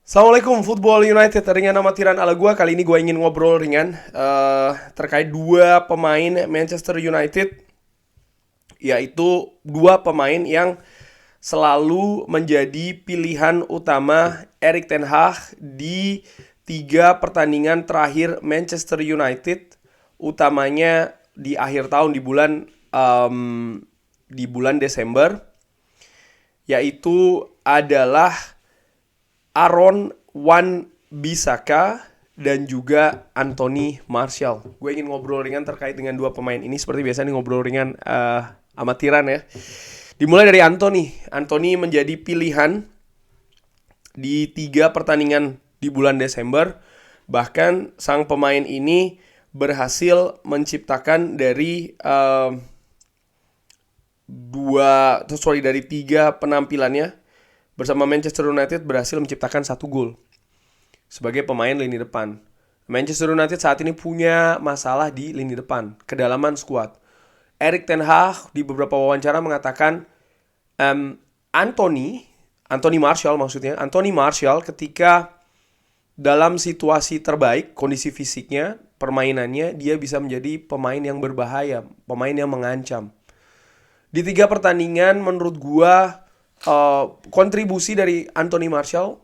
Assalamualaikum Football United, ringan amatiran ala gua. Kali ini gua ingin ngobrol ringan terkait dua pemain Manchester United, yaitu dua pemain yang selalu menjadi pilihan utama Erik ten Hag di tiga pertandingan terakhir Manchester United, utamanya di akhir tahun di bulan Desember, yaitu adalah Aaron Wan-Bissaka dan juga Anthony Martial. Gue ingin ngobrol ringan terkait dengan dua pemain ini. Seperti biasa nih, ngobrol ringan amatiran ya. Dimulai dari Anthony. Anthony menjadi pilihan di tiga pertandingan di bulan Desember. Bahkan sang pemain ini berhasil menciptakan dari tiga penampilannya bersama Manchester United berhasil menciptakan satu gol sebagai pemain lini depan. Manchester United saat ini punya masalah di lini depan, kedalaman skuad. Erik ten Hag di beberapa wawancara mengatakan Anthony Martial ketika dalam situasi terbaik, kondisi fisiknya, permainannya, dia bisa menjadi pemain yang berbahaya, pemain yang mengancam. Di tiga pertandingan menurut gua kontribusi dari Anthony Martial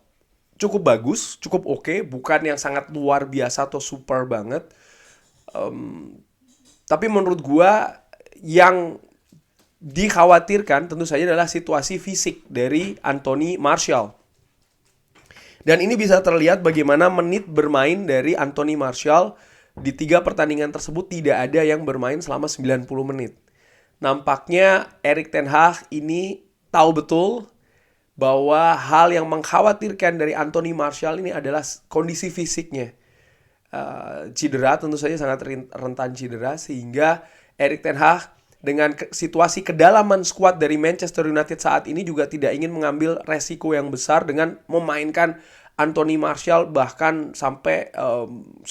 cukup bagus, cukup oke, bukan yang sangat luar biasa atau super banget. Tapi menurut gua yang dikhawatirkan tentu saja adalah situasi fisik dari Anthony Martial. Dan ini bisa terlihat bagaimana menit bermain dari Anthony Martial di tiga pertandingan tersebut tidak ada yang bermain selama 90 menit. Nampaknya Erik ten Hag ini tahu betul bahwa hal yang mengkhawatirkan dari Anthony Martial ini adalah kondisi fisiknya. Cedera tentu saja sangat rentan cedera, sehingga Erik ten Hag dengan situasi kedalaman skuad dari Manchester United saat ini juga tidak ingin mengambil resiko yang besar dengan memainkan Anthony Martial bahkan sampai 90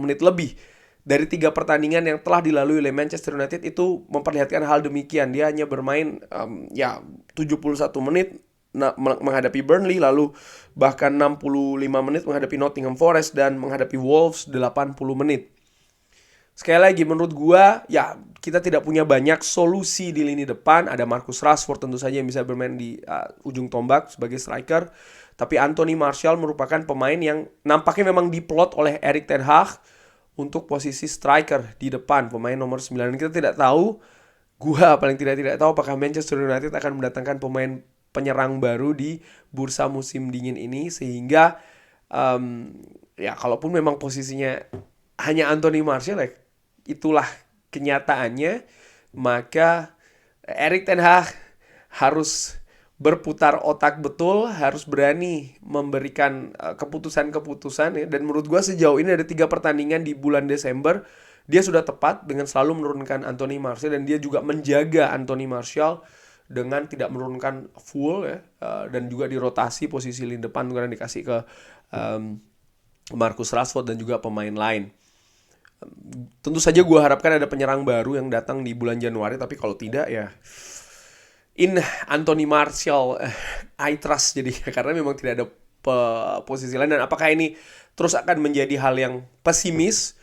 menit lebih. Dari tiga pertandingan yang telah dilalui oleh Manchester United itu memperlihatkan hal demikian. Dia hanya bermain 71 menit menghadapi Burnley, lalu bahkan 65 menit menghadapi Nottingham Forest, dan menghadapi Wolves 80 menit. Sekali lagi, menurut gua ya kita tidak punya banyak solusi di lini depan. Ada Marcus Rashford tentu saja yang bisa bermain di ujung tombak sebagai striker. Tapi Anthony Martial merupakan pemain yang nampaknya memang diplot oleh Erik ten Hag untuk posisi striker di depan, pemain nomor 9. Kita tidak tahu, gua paling tidak tahu apakah Manchester United akan mendatangkan pemain penyerang baru di bursa musim dingin ini, sehingga ya kalaupun memang posisinya hanya Anthony Martial, ya itulah kenyataannya, maka Erik ten Hag harus berputar otak betul, harus berani memberikan keputusan-keputusan ya. Dan menurut gue sejauh ini ada tiga pertandingan di bulan Desember, dia sudah tepat dengan selalu menurunkan Anthony Martial, dan dia juga menjaga Anthony Martial dengan tidak menurunkan full ya, dan juga dirotasi posisi lini depan karena dikasih ke Marcus Rashford dan juga pemain lain. Tentu saja gue harapkan ada penyerang baru yang datang di bulan Januari, tapi kalau tidak ya Anthony Martial I trust jadi karena memang tidak ada posisi lain. Dan apakah ini terus akan menjadi hal yang pesimis?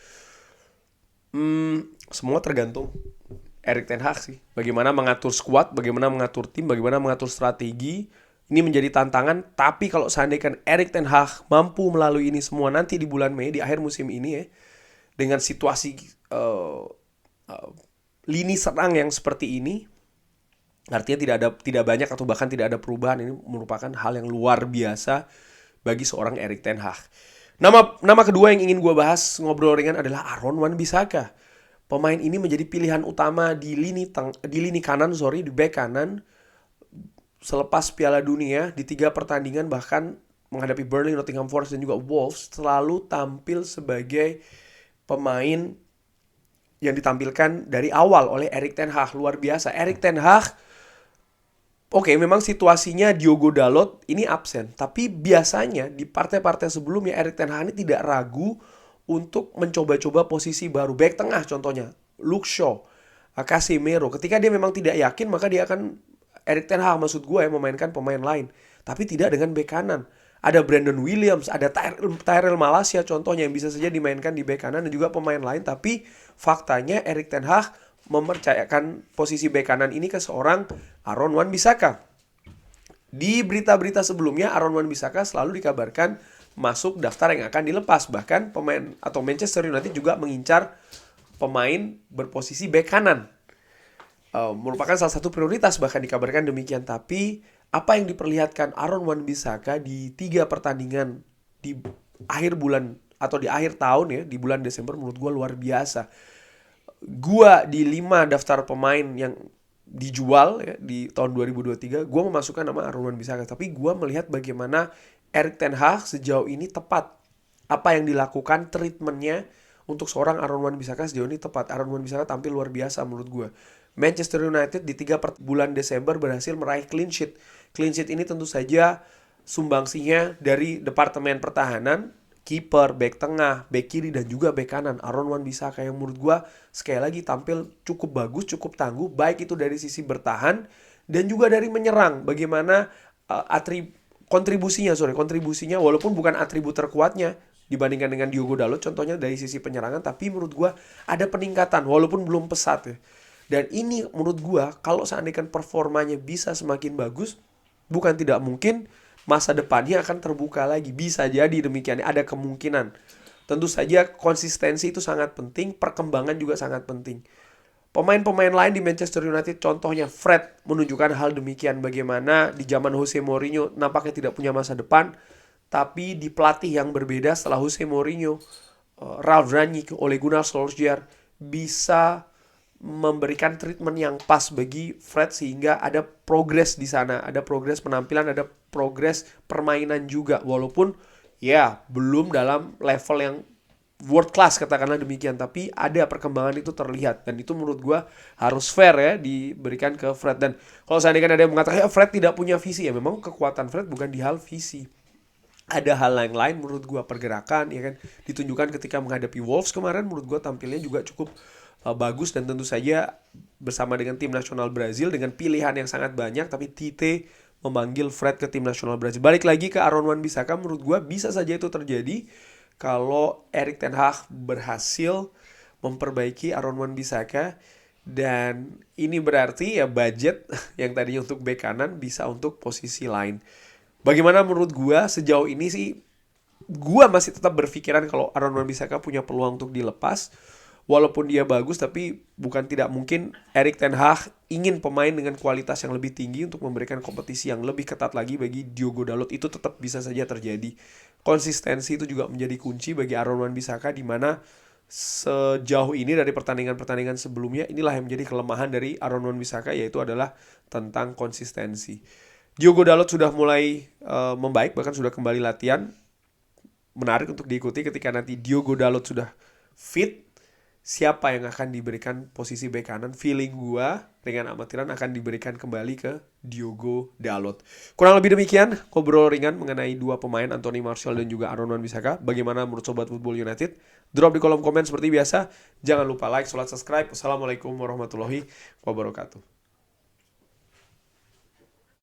Semua tergantung Erik ten Hag sih. Bagaimana mengatur squad, bagaimana mengatur tim, bagaimana mengatur strategi. Ini menjadi tantangan. Tapi kalau seandainya Erik ten Hag mampu melalui ini semua nanti di bulan Mei, di akhir musim ini ya, dengan situasi lini serang yang seperti ini, artinya tidak banyak atau bahkan tidak ada perubahan. Ini merupakan hal yang luar biasa bagi seorang Erik ten Hag. Nama kedua yang ingin gue bahas ngobrol ringan adalah Aaron Wan-Bissaka. Pemain ini menjadi pilihan utama di lini kanan, di back kanan selepas Piala Dunia. Di tiga pertandingan bahkan menghadapi Burnley, Nottingham Forest dan juga Wolves, selalu tampil sebagai pemain yang ditampilkan dari awal oleh Erik ten Hag. Luar biasa. Erik ten Hag, oke, memang situasinya Diogo Dalot ini absen, tapi biasanya di partai-partai sebelumnya Erik ten Hag ini tidak ragu untuk mencoba-coba posisi baru. Back tengah contohnya, Luke Shaw, Casemiro. Ketika dia memang tidak yakin, maka dia akan Erik ten Hag maksud gue memainkan pemain lain. Tapi tidak dengan back kanan. ada Brandon Williams, ada Tyrell Malacia contohnya yang bisa saja dimainkan di bek kanan dan juga pemain lain. Tapi faktanya Erik ten Hag mempercayakan posisi bek kanan ini ke seorang Aaron Wan-Bissaka. Di berita-berita sebelumnya Aaron Wan-Bissaka selalu dikabarkan masuk daftar yang akan dilepas. Bahkan pemain atau Manchester United juga mengincar pemain berposisi bek kanan. Merupakan salah satu prioritas, bahkan dikabarkan demikian. Tapi apa yang diperlihatkan Aaron Wan-Bissaka di 3 pertandingan di akhir bulan atau di akhir tahun ya, di bulan Desember, menurut gue luar biasa. Gue di 5 daftar pemain yang dijual ya, di tahun 2023, gue memasukkan nama Aaron Wan-Bissaka. Tapi gue melihat bagaimana Erik ten Hag sejauh ini tepat. Apa yang dilakukan, treatmentnya untuk seorang Aaron Wan-Bissaka sejauh ini tepat. Aaron Wan-Bissaka tampil luar biasa menurut gue. Manchester United di 3 bulan Desember berhasil meraih clean sheet. Clean sheet ini tentu saja sumbangsinya dari Departemen Pertahanan, kiper, bek tengah, bek kiri, dan juga bek kanan. Aaron Wan-Bissaka yang menurut gue sekali lagi tampil cukup bagus, cukup tangguh. Baik itu dari sisi bertahan dan juga dari menyerang. Bagaimana kontribusinya walaupun bukan atribut terkuatnya dibandingkan dengan Diogo Dalot contohnya dari sisi penyerangan, tapi menurut gue ada peningkatan walaupun belum pesat ya. Dan ini menurut gue kalau seandainya performanya bisa semakin bagus, bukan tidak mungkin masa depannya akan terbuka lagi. Bisa jadi demikian, ada kemungkinan. Tentu saja konsistensi itu sangat penting, perkembangan juga sangat penting. Pemain-pemain lain di Manchester United contohnya Fred menunjukkan hal demikian, bagaimana di zaman Jose Mourinho nampaknya tidak punya masa depan, tapi di pelatih yang berbeda setelah Jose Mourinho, Ralf Rangnick, Ole Gunnar Solskjaer bisa memberikan treatment yang pas bagi Fred sehingga ada progres di sana, ada progres penampilan, ada progres permainan juga, walaupun ya belum dalam level yang world class katakanlah demikian, tapi ada perkembangan itu terlihat dan itu menurut gue harus fair ya diberikan ke Fred. Dan kalau seandainya ada yang mengatakan Fred tidak punya visi, ya memang kekuatan Fred bukan di hal visi. Ada hal yang lain menurut gue, pergerakan ya kan, ditunjukkan ketika menghadapi Wolves kemarin. Menurut gue tampilnya juga cukup bagus, dan tentu saja bersama dengan tim nasional Brazil dengan pilihan yang sangat banyak, tapi Tite memanggil Fred ke tim nasional Brazil. Balik lagi ke Aaron Wan-Bissaka, menurut gue bisa saja itu terjadi kalau Erik ten Hag berhasil memperbaiki Aaron Wan-Bissaka, dan ini berarti ya budget yang tadinya untuk bek kanan bisa untuk posisi lain. Bagaimana menurut gue sejauh ini sih, gue masih tetap berpikiran kalau Aaron Wan-Bissaka punya peluang untuk dilepas. Walaupun dia bagus, tapi bukan tidak mungkin Erik ten Hag ingin pemain dengan kualitas yang lebih tinggi untuk memberikan kompetisi yang lebih ketat lagi bagi Diogo Dalot. Itu tetap bisa saja terjadi. Konsistensi itu juga menjadi kunci bagi Aaron Wan-Bissaka, di mana sejauh ini dari pertandingan-pertandingan sebelumnya, inilah yang menjadi kelemahan dari Aaron Wan-Bissaka, yaitu adalah tentang konsistensi. Diogo Dalot sudah mulai membaik, bahkan sudah kembali latihan. Menarik untuk diikuti ketika nanti Diogo Dalot sudah fit, siapa yang akan diberikan posisi bek kanan. Feeling gua dengan amatiran akan diberikan kembali ke Diogo Dalot. Kurang lebih demikian ngobrol ringan mengenai 2 pemain, Anthony Martial dan juga Aaron Wan-Bissaka. Bagaimana menurut Sobat Football United? Drop di kolom komen seperti biasa. Jangan lupa like, subscribe. Wassalamualaikum warahmatullahi wabarakatuh.